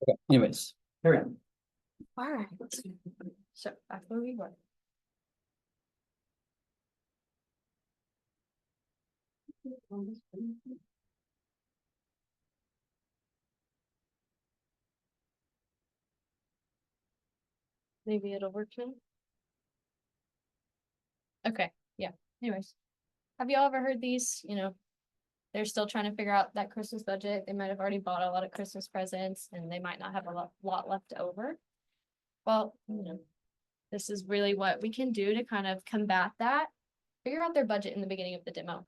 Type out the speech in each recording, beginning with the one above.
Okay, anyways, carry on. All right. So back where we were. Maybe it'll work now. Okay, yeah. Anyways, have you all ever heard these? They're still trying to figure out that Christmas budget. They might have already bought a lot of Christmas presents and they might not have a lot left over. Well, this is really what we can do to kind of combat that. Figure out their budget in the beginning of the demo.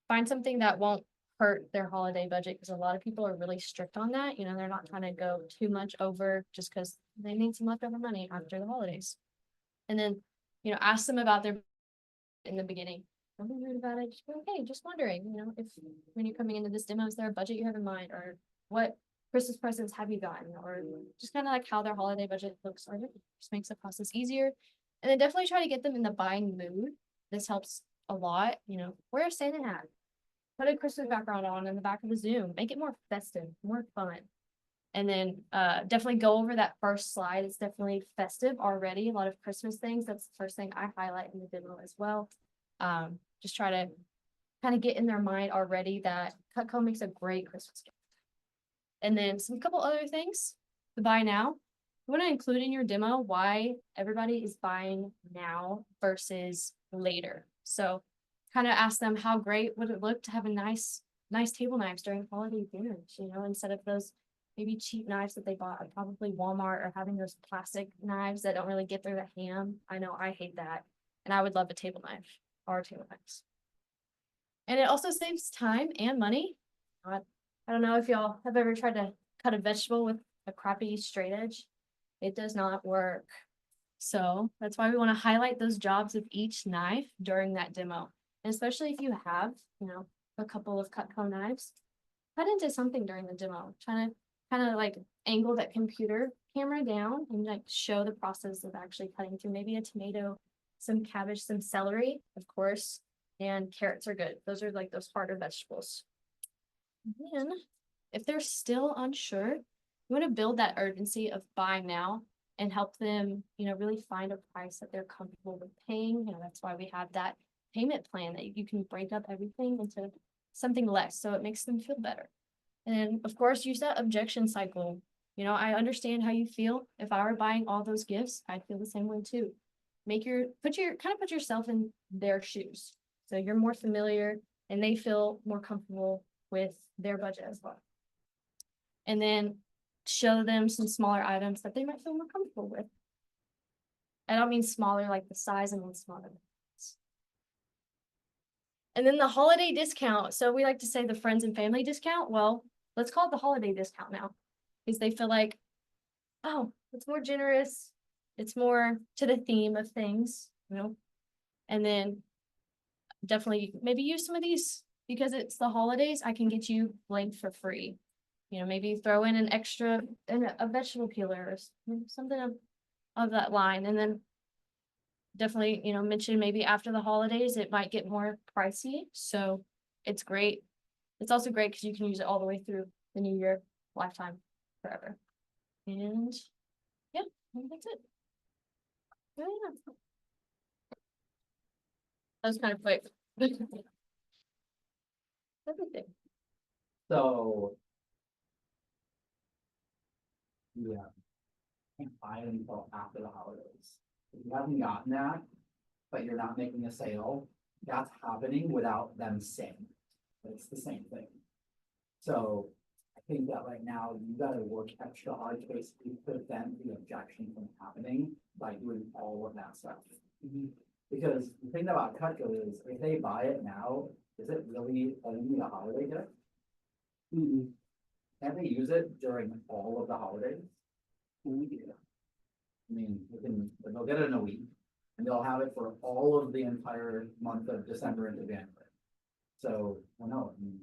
Find something that won't hurt their holiday budget because a lot of people are really strict on that. They're not trying to go too much over just because they need some leftover money after the holidays. And then, ask them about their in the beginning. Don't be rude about it. Just be like, hey, just wondering, if when you're coming into this demo, is there a budget you have in mind, or what Christmas presents have you gotten, or just kind of like how their holiday budget looks already. Just makes the process easier. And then definitely try to get them in the buying mood. This helps a lot. Wear a Santa hat, put a Christmas background on in the back of the Zoom, make it more festive, more fun. And then definitely go over that first slide. It's definitely festive already. A lot of Christmas things. That's the first thing I highlight in the demo as well. Just try to kind of get in their mind already that Cutco makes a great Christmas gift. And then some couple other things to buy now. You want to include in your demo why everybody is buying now versus later. So kind of ask them how great would it look to have a nice table knives during holiday dinners, instead of those maybe cheap knives that they bought at probably Walmart, or having those plastic knives that don't really get through the ham. I know I hate that. And I would love a table knife or table knives. And it also saves time and money. I don't know if y'all have ever tried to cut a vegetable with a crappy straight edge. It does not work. So that's why we want to highlight those jobs of each knife during that demo. And especially if you have, a couple of Cutco knives, cut into something during the demo. Trying to kind of like angle that computer camera down and like show the process of actually cutting through maybe a tomato, some cabbage, some celery, of course, and carrots are good. Those are like those harder vegetables. Then, if they're still unsure, you want to build that urgency of buy now and help them, really find a price that they're comfortable with paying. That's why we have that payment plan that you can break up everything into something less, so it makes them feel better. And then, of course, use that objection cycle. I understand how you feel. If I were buying all those gifts, I'd feel the same way too. Put yourself in their shoes. So you're more familiar and they feel more comfortable with their budget as well. And then show them some smaller items that they might feel more comfortable with. I don't mean smaller like the size, I mean smaller. And then the holiday discount. So we like to say the friends and family discount. Well, let's call it the holiday discount now, because they feel like, oh, it's more generous. It's more to the theme of things, and then definitely maybe use some of these because it's the holidays. I can get you blank for free. Maybe throw in an extra and a vegetable peeler or something of that line. And then definitely, mention maybe after the holidays, it might get more pricey. So it's great. It's also great because you can use it all the way through the new year, lifetime, forever. And yeah, I think that's it. Yeah. That was kind of quick. Everything. So. Yeah. Can't buy it until after the holidays. If you haven't gotten that, but you're not making a sale, that's happening without them saying. It's the same thing. So I think that right now you gotta work extra hard to basically prevent the objection from happening by doing all of that stuff. Because the thing about Cutco is if they buy it now, is it really only a holiday gift? Can they use it during all of the holidays? Yeah. I mean, they'll get it in a week and they'll have it for all of the entire month of December into January. So, I know, I mean,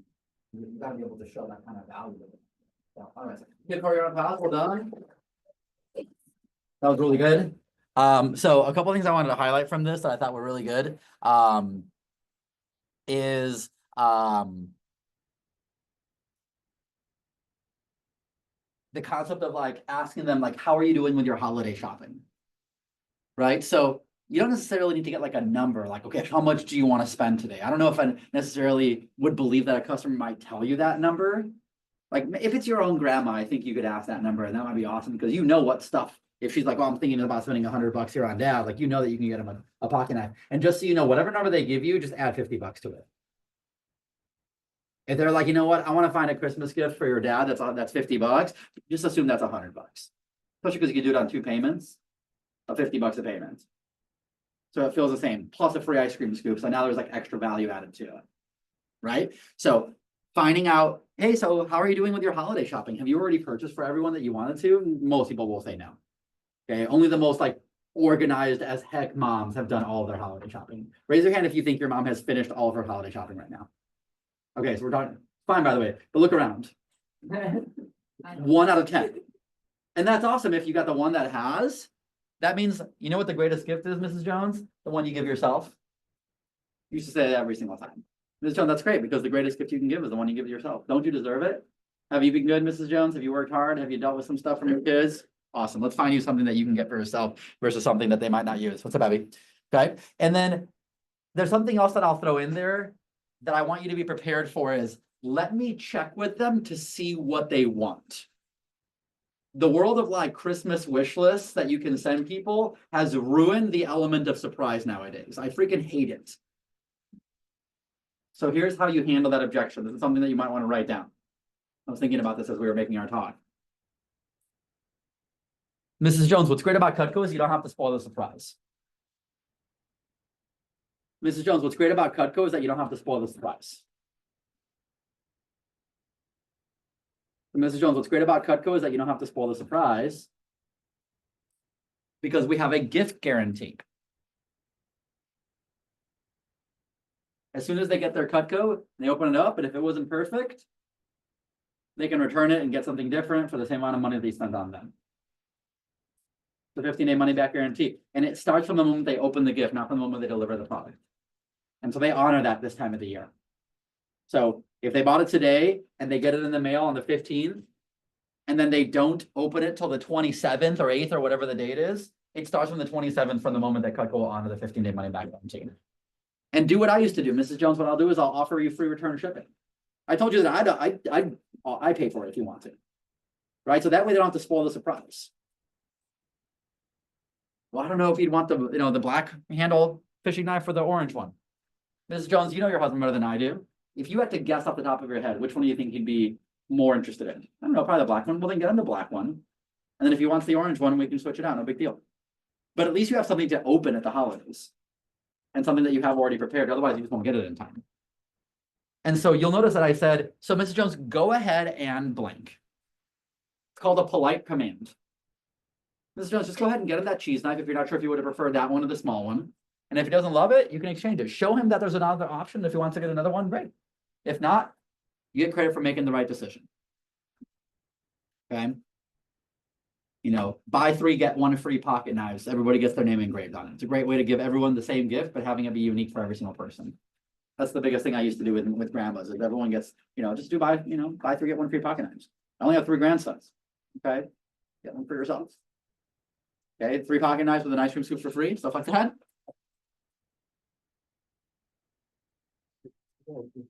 you gotta be able to show that kind of value. So, all right, good for your path, well done. That was really good. So a couple things I wanted to highlight from this that I thought were really good, is, the concept of like asking them like, how are you doing with your holiday shopping? Right? So you don't necessarily need to get like a number, like, okay, how much do you want to spend today? I don't know if I necessarily would believe that a customer might tell you that number. Like if it's your own grandma, I think you could ask that number and that might be awesome because you know what stuff. If she's like, well, I'm thinking about spending $100 here on dad, like you know that you can get them a pocket knife. And just so you know, whatever number they give you, just add $50 to it. If they're like, you know what, I want to find a Christmas gift for your dad, that's $50, just assume that's $100. Especially because you can do it on 2 payments of $50 a payment. So it feels the same, plus a free ice cream scoop. So now there's like extra value added to it. Right? So finding out, hey, so how are you doing with your holiday shopping? Have you already purchased for everyone that you wanted to? Most people will say no. Okay, only the most like organized as heck moms have done all of their holiday shopping. Raise your hand if you think your mom has finished all of her holiday shopping right now. Okay, so we're talking fine, by the way, but look around. 1 out of 10. And that's awesome if you got the one that has. That means, you know what the greatest gift is, Mrs. Jones? The one you give yourself. You used to say that every single time. Mrs. Jones, that's great because the greatest gift you can give is the one you give yourself. Don't you deserve it? Have you been good, Mrs. Jones? Have you worked hard? Have you dealt with some stuff from your kids? Awesome. Let's find you something that you can get for yourself versus something that they might not use. What's up, Abby? Okay. And then there's something else that I'll throw in there that I want you to be prepared for is let me check with them to see what they want. The world of like Christmas wish lists that you can send people has ruined the element of surprise nowadays. I freaking hate it. So here's how you handle that objection. This is something that you might want to write down. I was thinking about this as we were making our talk. Mrs. Jones, what's great about Cutco is you don't have to spoil the surprise. Mrs. Jones, what's great about Cutco is that you don't have to spoil the surprise. Mrs. Jones, what's great about Cutco is that you don't have to spoil the surprise because we have a gift guarantee. As soon as they get their Cutco, they open it up, and if it wasn't perfect, they can return it and get something different for the same amount of money they spent on them. The 15-day money-back guarantee. And it starts from the moment they open the gift, not from the moment they deliver the product. And so they honor that this time of the year. So if they bought it today and they get it in the mail on the 15th, and then they don't open it till the 27th or 8th or whatever the date is, it starts from the 27th from the moment that Cutco will honor the 15-day money-back guarantee. And do what I used to do, Mrs. Jones. What I'll do is I'll offer you free return shipping. I told you that I pay for it if you want to, right? So that way they don't have to spoil the surprise. Well, I don't know if you'd want the black handle fishing knife or the orange one. Mrs. Jones, you know your husband better than I do. If you had to guess off the top of your head, which one do you think he'd be more interested in? I don't know, probably the black one. Well, then get him the black one. And then if he wants the orange one, we can switch it out. No big deal. But at least you have something to open at the holidays. And something that you have already prepared. Otherwise, you just won't get it in time. And so you'll notice that I said, so Mrs. Jones, go ahead and blank. It's called a polite command. Mrs. Jones, just go ahead and get him that cheese knife if you're not sure if you would have preferred that one or the small one. And if he doesn't love it, you can exchange it. Show him that there's another option. If he wants to get another one, great. If not, you get credit for making the right decision. Okay. You know, buy 3, get 1 free pocket knives. Everybody gets their name engraved on it. It's a great way to give everyone the same gift, but having it be unique for every single person. That's the biggest thing I used to do with grandmas. Is everyone gets, just buy 3, get 1 free pocket knives. I only have 3 grandsons. Okay, get one for yourself. Okay, 3 pocket knives with an ice cream scoop for free, stuff like that.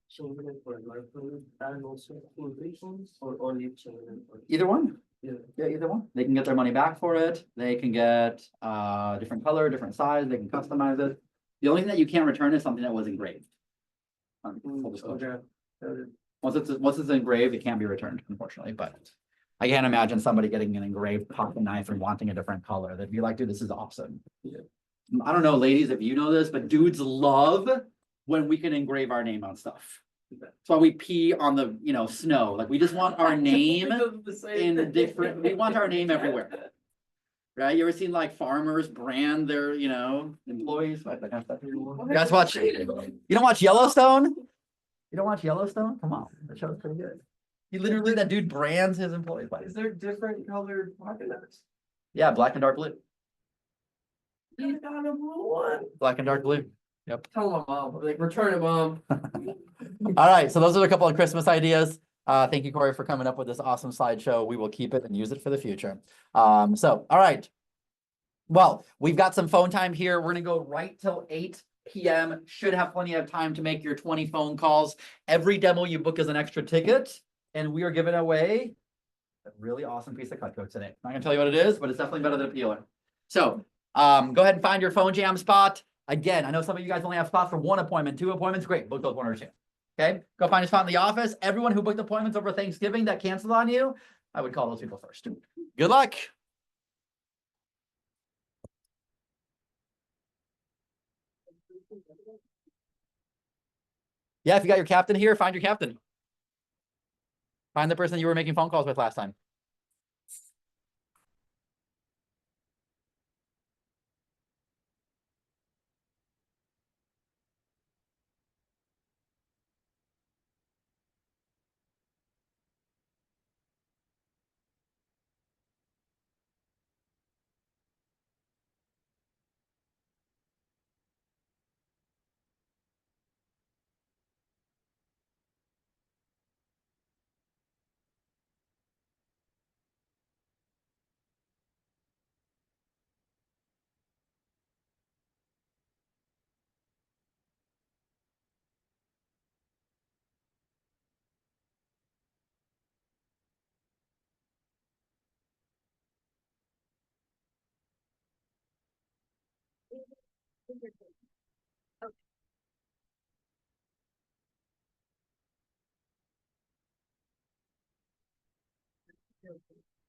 Children for food and also food reasons or only children? Either one. Yeah. Yeah, either one. They can get their money back for it. They can get different color, different size. They can customize it. The only thing that you can't return is something that was engraved. Full disclosure. Okay. Once it's engraved, it can't be returned, unfortunately. But I can't imagine somebody getting an engraved pocket knife and wanting a different color. They'd be like, dude, this is awesome. Yeah. I don't know, ladies, if you know this, but dudes love when we can engrave our name on stuff. That's why we pee on the snow. Like we just want our name in different. We want our name everywhere. Right? You ever seen like farmers brand their employees? Like that kind of stuff? You guys watch? You don't watch Yellowstone? You don't watch Yellowstone? Come on, that show's pretty good. He literally, that dude brands his employees. Is there different colored pocket knives? Yeah, black and dark blue. You got a blue one. Black and dark blue. Tell them, mom. Like, return it, mom. All right, so those are a couple of Christmas ideas. Thank you, Corey, for coming up with this awesome slideshow. We will keep it and use it for the future. So, all right. Well, we've got some phone time here. We're gonna go right till 8 p.m. Should have plenty of time to make your 20 phone calls. Every demo you book is an extra ticket, and we are giving away a really awesome piece of Cutco today. I'm not gonna tell you what it is, but it's definitely better than a peeler. So, go ahead and find your phone jam spot. Again, I know some of you guys only have spots for 1 appointment, 2 appointments. Great, book those 1 or 2. Okay, go find a spot in the office. Everyone who booked appointments over Thanksgiving that canceled on you, I would call those people first. Good luck. Yeah, if you got your captain here, find your captain. Find the person you were making phone calls with last time.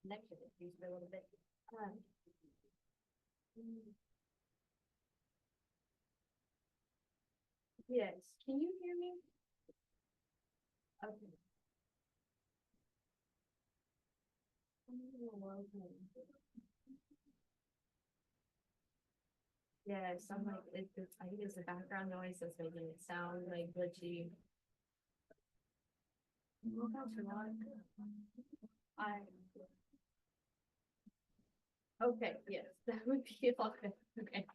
Connection issues for a little bit. Yes, can you hear me? Okay. Yes, I'm like, I think it's the background noise that's making it sound like glitchy. Well, that's a lot. Okay, yes, that would be a lot, okay.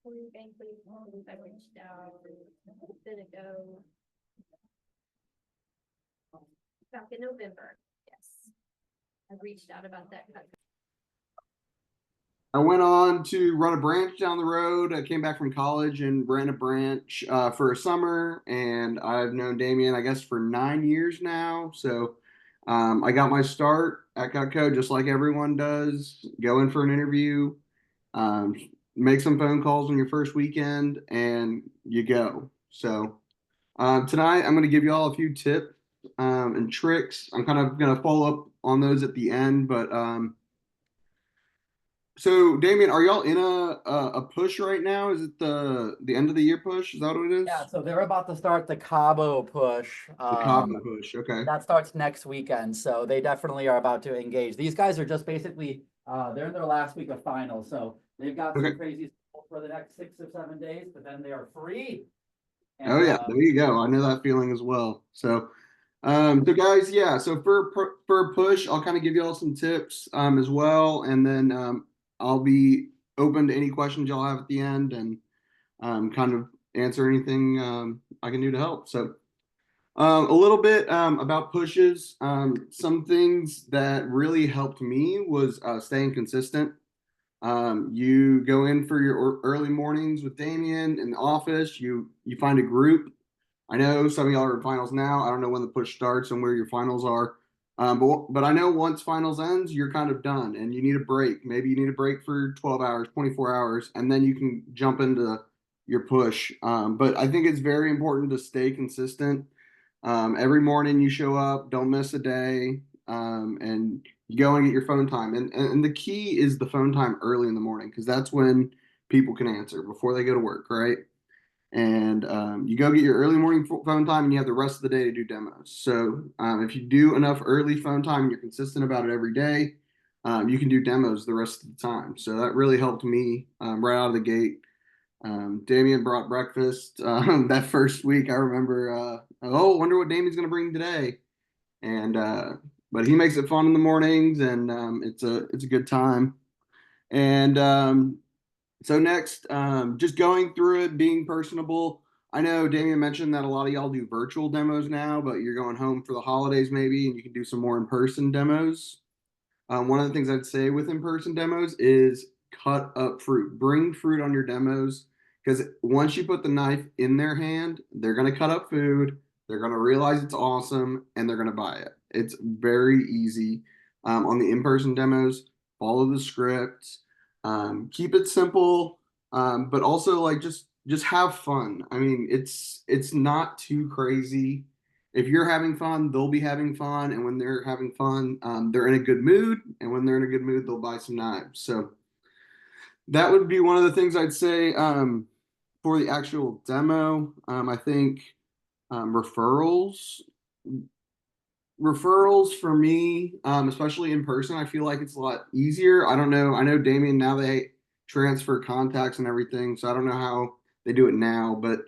Banquet, I reached out a bit ago. Back in November, yes. I reached out about that. I went on to run a branch down the road. I came back from college and ran a branch for a summer, and I've known Damien, I guess, for 9 years now. So I got my start at Cutco just like everyone does. Go in for an interview, um, make some phone calls on your first weekend, and you go. So tonight I'm going to give you all a few tips and tricks. I'm kind of going to follow up on those at the end, but so, Damien, are y'all in a push right now? Is it the end of the year push? Is that what it is? Yeah, so they're about to start the Cabo push. The Cabo push. Okay. That starts next weekend, so they definitely are about to engage. These guys are just basically they're in their last week of finals, so they've got some Okay. crazy stuff for the next 6 or 7 days, but then they are free. Oh yeah, there you go. I know that feeling as well. So, so guys, yeah. So for push, I'll kind of give y'all some tips as well, and then I'll be open to any questions y'all have at the end, and kind of answer anything I can do to help. So. A little bit about pushes. Some things that really helped me was staying consistent. You go in for your early mornings with Damien in the office. You find a group. I know some of y'all are in finals now. I don't know when the push starts and where your finals are. But I know once finals ends, you're kind of done and you need a break. Maybe you need a break for 12 hours, 24 hours, and then you can jump into your push. But I think it's very important to stay consistent. Every morning you show up, don't miss a day, and you go and get your phone time. And the key is the phone time early in the morning because that's when people can answer before they go to work, right? And you go get your early morning phone time and you have the rest of the day to do demos. So if you do enough early phone time and you're consistent about it every day, you can do demos the rest of the time. So that really helped me right out of the gate. Damien brought breakfast that first week. I remember, oh, wonder what Damien's going to bring today. And but he makes it fun in the mornings, and it's a good time. And so next, just going through it, being personable. I know Damien mentioned that a lot of y'all do virtual demos now, but you're going home for the holidays maybe, and you can do some more in-person demos. One of the things I'd say with in-person demos is cut up fruit. Bring fruit on your demos because once you put the knife in their hand, they're going to cut up food. They're going to realize it's awesome and they're going to buy it. It's very easy on the in-person demos. Follow the script. Keep it simple, but also like just have fun. I mean, it's not too crazy. If you're having fun, they'll be having fun, and when they're having fun, they're in a good mood, and when they're in a good mood, they'll buy some knives. So that would be one of the things I'd say for the actual demo. I think referrals for me, especially in person, I feel like it's a lot easier. I don't know. I know Damien now they transfer contacts and everything, so I don't know how they do it now, but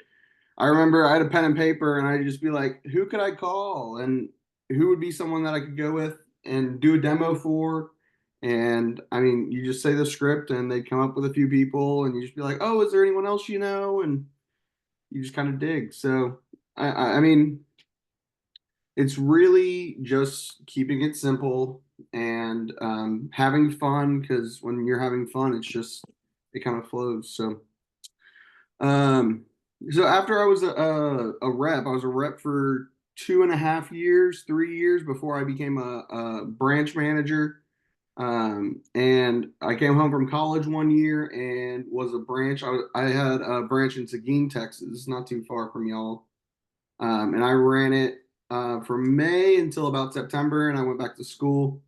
I remember I had a pen and paper and I'd just be like, who could I call? And who would be someone that I could go with and do a demo for? And I mean, you just say the script and they come up with a few people and you just be like, oh, is there anyone else you know? And you just kind of dig. So, I mean, it's really just keeping it simple and having fun because when you're having fun, it kind of flows. So after I was a rep, I was a rep for 2.5 years, 3 years before I became a branch manager. And I came home from college one year and was a branch. I had a branch in Seguin, Texas, not too far from y'all. And I ran it from May until about September, and I went back to school.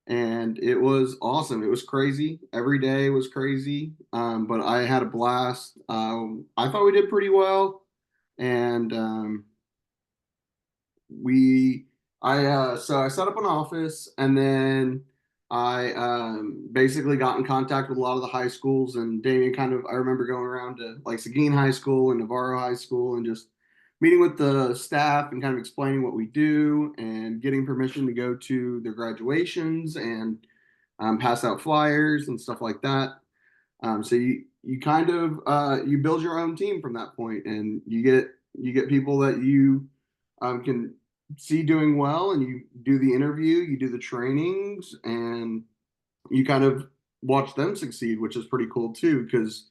And it was awesome. It was crazy. Every day was crazy, but I had a blast. I thought we did pretty well, and so I set up an office, and then I basically got in contact with a lot of the high schools. And Damien I remember going around to like Seguin High School and Navarro High School, and just meeting with the staff and kind of explaining what we do and getting permission to go to their graduations and pass out flyers and stuff like that. So you kind of you build your own team from that point, and you get people that you can see doing well, and you do the interview, you do the trainings, and you kind of watch them succeed, which is pretty cool too, because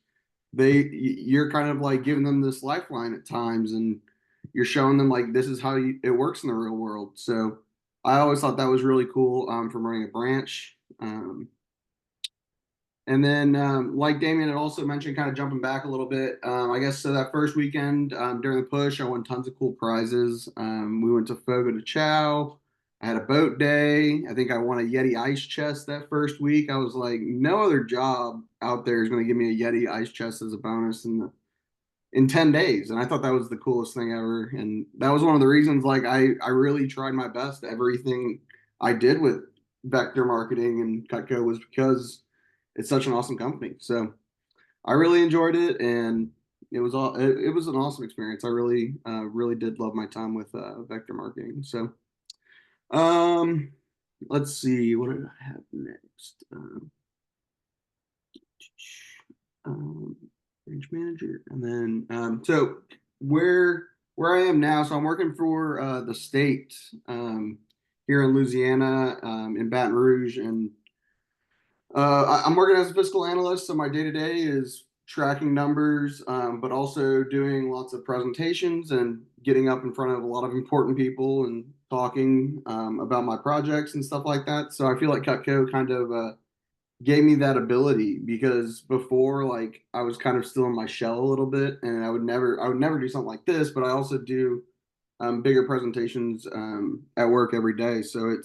you're kind of like giving them this lifeline at times, and you're showing them like this is how it works in the real world. So I always thought that was really cool from running a branch. And then, like Damien had also mentioned, kind of jumping back a little bit, I guess so that first weekend during the push, I won tons of cool prizes. We went to Fogo de Chao. I had a boat day. I think I won a Yeti ice chest that first week. I was like, no other job out there is going to give me a Yeti ice chest as a bonus in 10 days. And I thought that was the coolest thing ever. And that was one of the reasons, like, I really tried my best. Everything I did with Vector Marketing and Cutco was because it's such an awesome company. So I really enjoyed it, and it was an awesome experience. I really did love my time with Vector Marketing. So let's see, what did I have next? Branch manager, and then so where I am now, so I'm working for the state here in Louisiana, in Baton Rouge, and I'm working as a fiscal analyst, so my day to day is tracking numbers, but also doing lots of presentations and getting up in front of a lot of important people and talking about my projects and stuff like that. So I feel like Cutco kind of gave me that ability, because before, like, I was kind of still in my shell a little bit, and I would never do something like this, but I also do bigger presentations at work every day. So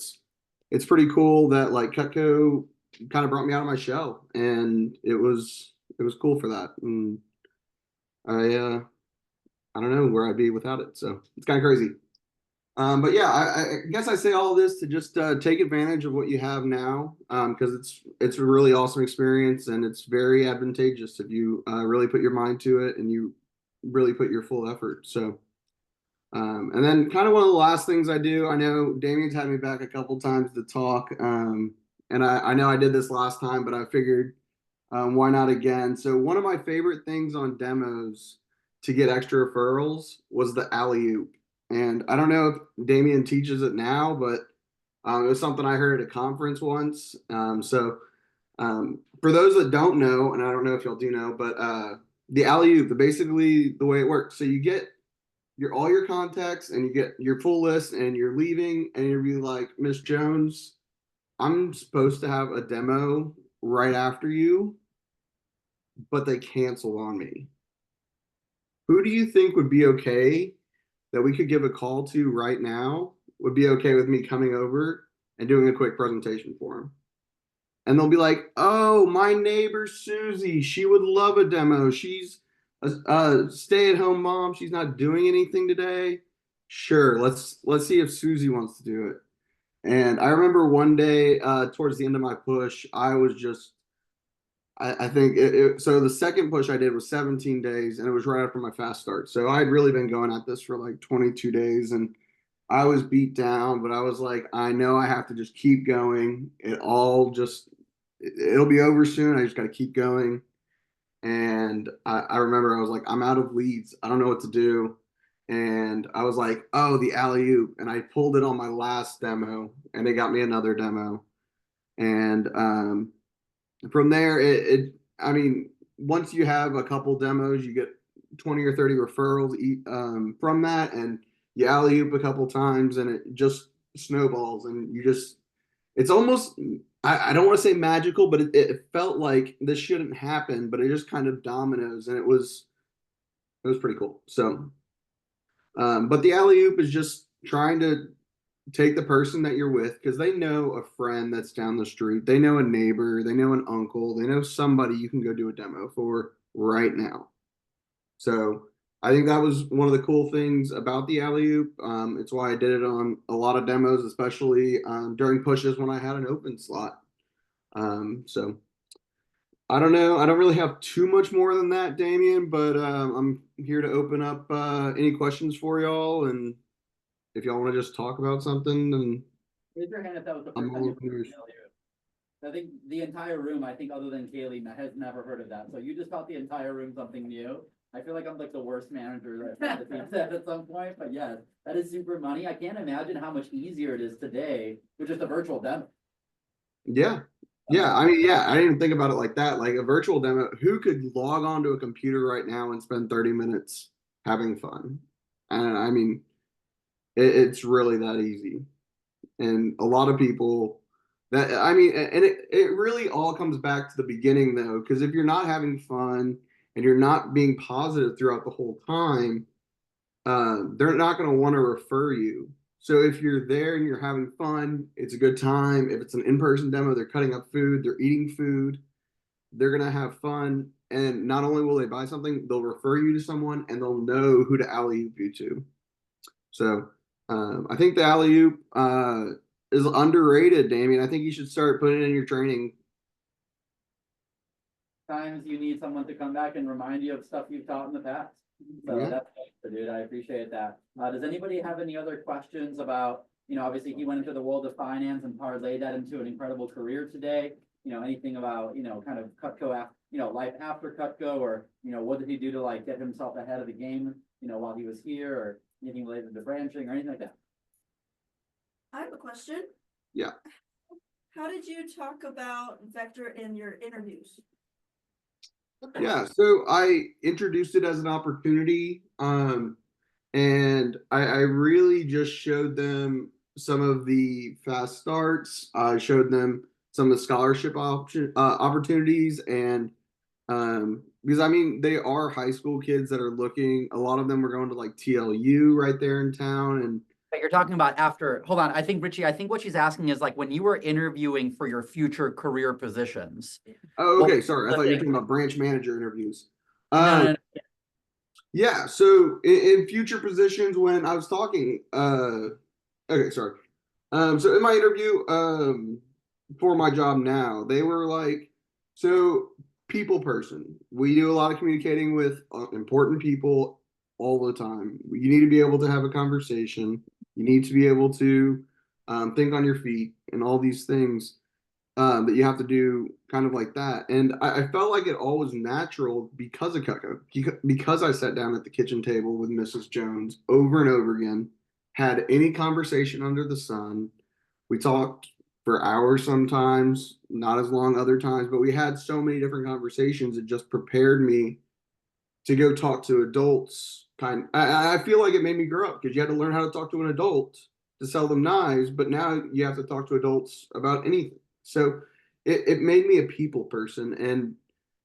it's pretty cool that like Cutco kind of brought me out of my shell, and it was cool for that. And I don't know where I'd be without it. So it's kind of crazy. But yeah, I guess I say all of this to just take advantage of what you have now, because it's a really awesome experience, and it's very advantageous if you really put your mind to it and you really put your full effort. So, and then kind of one of the last things I do, I know Damien's had me back a couple times to talk, and I know I did this last time, but I figured why not again? So one of my favorite things on demos to get extra referrals was the alley-oop. And I don't know if Damien teaches it now, but it was something I heard at a conference once. For those that don't know, and I don't know if y'all do know, but the alley-oop, basically the way it works. So you get all your contacts, and you get your full list, and you're leaving, and you'll be like, Miss Jones, I'm supposed to have a demo right after you, but they canceled on me. Who do you think would be okay that we could give a call to right now, would be okay with me coming over and doing a quick presentation for them? And they'll be like, oh, my neighbor Susie, she would love a demo. She's a stay-at-home mom. She's not doing anything today. Sure, let's see if Susie wants to do it. And I remember one day towards the end of my push, I was just, I think so the second push I did was 17 days, and it was right after my fast start. So I'd really been going at this for like 22 days, and I was beat down, but I was like, I know I have to just keep going. It'll be over soon. I just got to keep going. And I remember I was like, I'm out of leads. I don't know what to do. And I was like, oh, the alley-oop. And I pulled it on my last demo, and it got me another demo. And from there, I mean, once you have a couple demos, you get 20 or 30 referrals from that, and you alley-oop a couple times, and it just snowballs, and it's almost, I don't want to say magical, but it felt like this shouldn't happen, but it just kind of dominoes, and it was pretty cool. So, but the alley-oop is just trying to take the person that you're with, because they know a friend that's down the street, they know a neighbor, they know an uncle, they know somebody you can go do a demo for right now. So I think that was one of the cool things about the alley-oop. It's why I did it on a lot of demos, especially during pushes when I had an open slot. So I don't know, I don't really have too much more than that, Damien, but I'm here to open up any questions for y'all, and if y'all want to just talk about something, then Raise your hand if that was the I'm first time all you put ears. an alley-oop. I think the entire room, I think other than Kaylee, has never heard of that. So you just taught the entire room something new. I feel like I'm like the worst manager that the team said at some point, but yes, that is super money. I can't imagine how much easier it is today with just a virtual demo. Yeah. Yeah, I mean, yeah, I didn't even think about it like that. Like a virtual demo, who could log onto a computer right now and spend 30 minutes having fun? And I mean, it's really that easy. And a lot of people that, I mean, and it really all comes back to the beginning though, because if you're not having fun and you're not being positive throughout the whole time, they're not going to want to refer you. So if you're there and you're having fun, it's a good time. If it's an in-person demo, they're cutting up food, they're eating food, they're going to have fun. And not only will they buy something, they'll refer you to someone and they'll know who to alley-oop you to. So I think the alley-oop is underrated, Damien. I think you should start putting it in your training. Times you need someone to come back and remind you of stuff you've taught in the past. So Yeah. that's good, dude. I appreciate that. Does anybody have any other questions about, obviously he went into the world of finance and parlayed that into an incredible career today. Anything about, kind of Cutco, life after Cutco, or, what did he do to like get himself ahead of the game, while he was here, or anything related to branching or anything like that? I have a question. Yeah. How did you talk about Vector in your interviews? Yeah, so I introduced it as an opportunity, and I really just showed them some of the fast starts. I showed them some of the scholarship opportunities, and because I mean they are high school kids that are looking. A lot of them were going to like TLU right there in town, and But you're talking about after, hold on, I think Richie, I think what she's asking is like when you were interviewing for your future career positions. oh, okay, Well, sorry, I thought you were talking about branch manager interviews. No. Yeah, so in future positions when I was talking, okay, sorry. So in my interview, for my job now, they were like, so people person. We do a lot of communicating with important people all the time. You need to be able to have a conversation. You need to be able to think on your feet and all these things that you have to do kind of like that. And I felt like it all was natural because of Cutco, because I sat down at the kitchen table with Mrs. Jones over and over again, had any conversation under the sun. We talked for hours sometimes, not as long other times, but we had so many different conversations. It just prepared me to go talk to adults. I feel like it made me grow up because you had to learn how to talk to an adult to sell them knives, but now you have to talk to adults about anything. So it made me a people person. And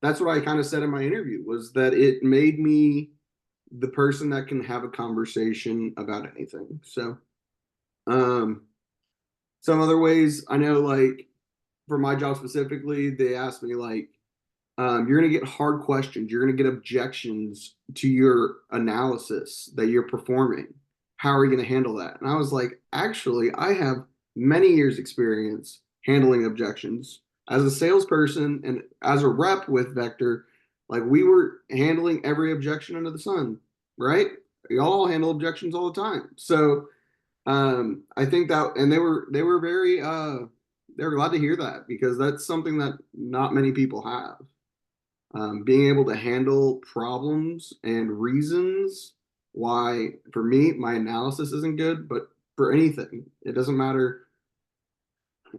that's what I kind of said in my interview was that it made me the person that can have a conversation about anything. So some other ways I know, like for my job specifically, they asked me like, you're going to get hard questions. You're going to get objections to your analysis that you're performing. How are you going to handle that? And I was like, actually, I have many years experience handling objections as a salesperson and as a rep with Vector. Like we were handling every objection under the sun, right? We all handle objections all the time. So I think that, and they were very they were glad to hear that because that's something that not many people have. Being able to handle problems and reasons why, for me, my analysis isn't good, but for anything, it doesn't matter.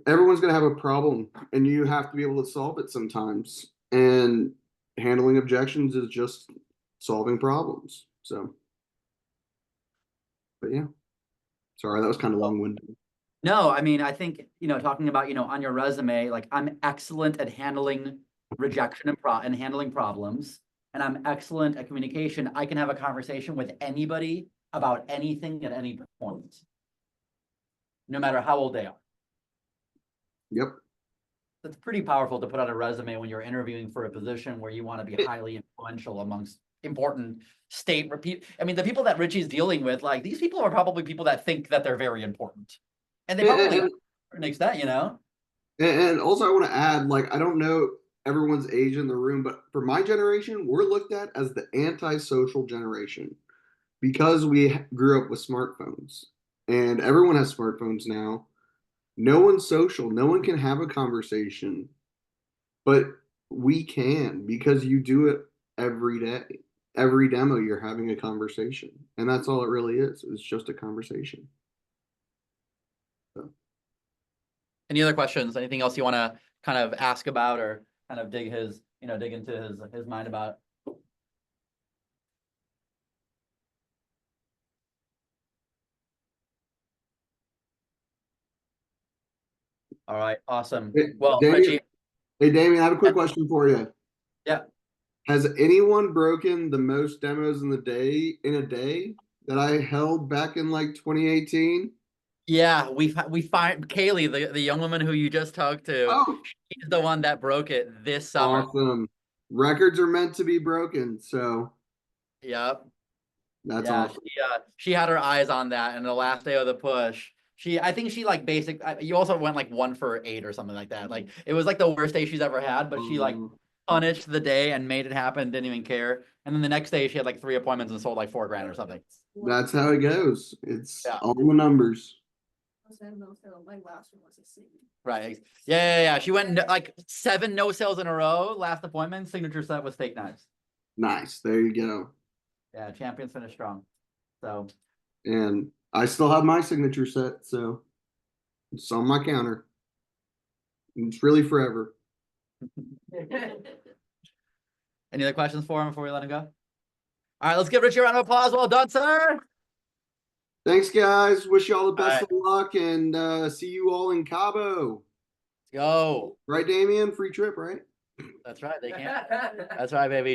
Everyone's going to have a problem and you have to be able to solve it sometimes. And handling objections is just solving problems. So, but yeah, sorry, that was kind of long-winded. No, I mean, I think, talking about, on your resume, like I'm excellent at handling rejection and handling problems, and I'm excellent at communication. I can have a conversation with anybody about anything at any point, no matter how old they are. Yep. That's pretty powerful to put on a resume when you're interviewing for a position where you want to be highly influential amongst important state repeat. I mean, the people that Richie's dealing with, like these people are probably people that think that they're very important. And they probably are to an extent, And also I want to add, like, I don't know everyone's age in the room, but for my generation, we're looked at as the antisocial generation because we grew up with smartphones and everyone has smartphones now. no one's social, no one can have a conversation. But we can because you do it every day. Every demo, you're having a conversation. And that's all it really is. It's just a conversation. Any other questions? Anything else you want to kind of ask about or kind of dig into his mind about? All right, awesome. Hey, Well, Damien- Richie, Hey, Damien, I have a quick question for you. Yeah. Has anyone broken the most demos in a day that I held back in like 2018? yeah, we find Kaylee, the young woman who you just talked to, Oh, she's the one that broke it this summer. awesome. Records are meant to be broken, so Yep. that's Yeah, awesome. she had her eyes on that, and the last day of the push, I think she like you also went like 1 for 8 or something like that. Like it was like the worst day she's ever had, but she like punished the day and made it happen, didn't even care. And then the next day she had like 3 appointments and sold like $4,000 or something. That's how it goes. It's Yeah. all the numbers. My last one was a C. Right. Yeah. She went like 7 no sales in a row. Last appointment, signature set with steak knives. Nice. There you go. Yeah, champions finish strong. So And I still have my signature set, so it's on my counter. It's really forever. any other questions for him before we let him go? All right, let's give Richie a round of applause. Well done, sir. Thanks, guys. Wish you all the best All of luck and see you all in Cabo. Let's go. Right, Damien? Free trip, right? That's right. They can't. That's right, baby.